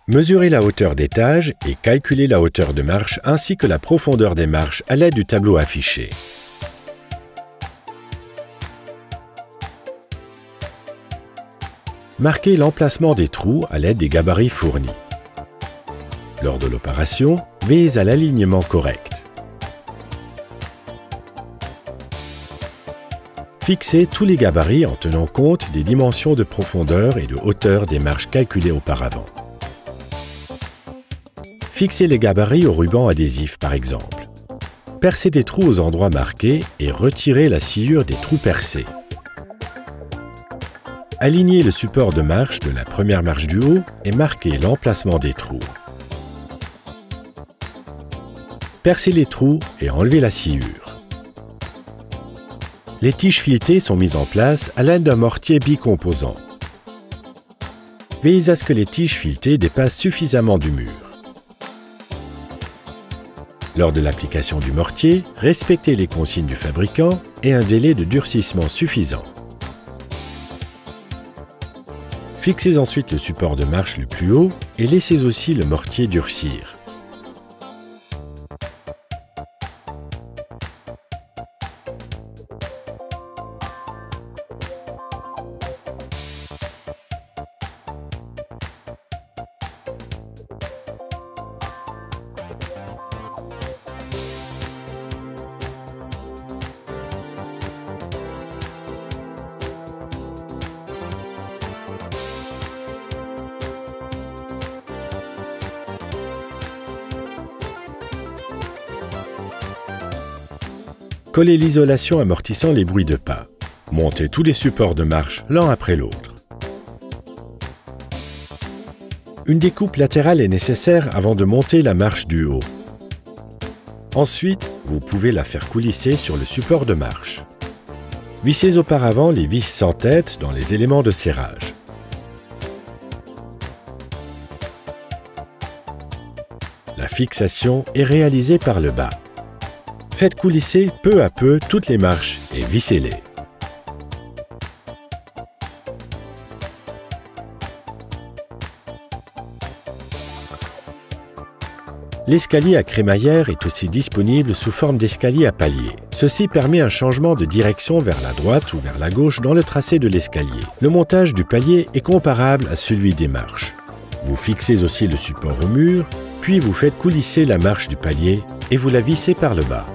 Mesurez la hauteur d'étage et calculez la hauteur de marche ainsi que la profondeur des marches à l'aide du tableau affiché. Marquez l'emplacement des trous à l'aide des gabarits fournis. Lors de l'opération, veillez à l'alignement correct. Fixez tous les gabarits en tenant compte des dimensions de profondeur et de hauteur des marches calculées auparavant. Fixez les gabarits au ruban adhésif par exemple. Percez des trous aux endroits marqués et retirez la sciure des trous percés. Alignez le support de marche de la première marche du haut et marquez l'emplacement des trous. Percez les trous et enlevez la sciure. Les tiges filetées sont mises en place à l'aide d'un mortier bicomposant. Veillez à ce que les tiges filetées dépassent suffisamment du mur. Lors de l'application du mortier, respectez les consignes du fabricant et un délai de durcissement suffisant. Fixez ensuite le support de marche le plus haut et laissez aussi le mortier durcir. Collez l'isolation amortissant les bruits de pas. Montez tous les supports de marche l'un après l'autre. Une découpe latérale est nécessaire avant de monter la marche du haut. Ensuite, vous pouvez la faire coulisser sur le support de marche. Vissez auparavant les vis sans tête dans les éléments de serrage. La fixation est réalisée par le bas. Faites coulisser peu à peu toutes les marches et vissez-les. L'escalier à crémaillère est aussi disponible sous forme d'escalier à palier. Ceci permet un changement de direction vers la droite ou vers la gauche dans le tracé de l'escalier. Le montage du palier est comparable à celui des marches. Vous fixez aussi le support au mur, puis vous faites coulisser la marche du palier et vous la vissez par le bas.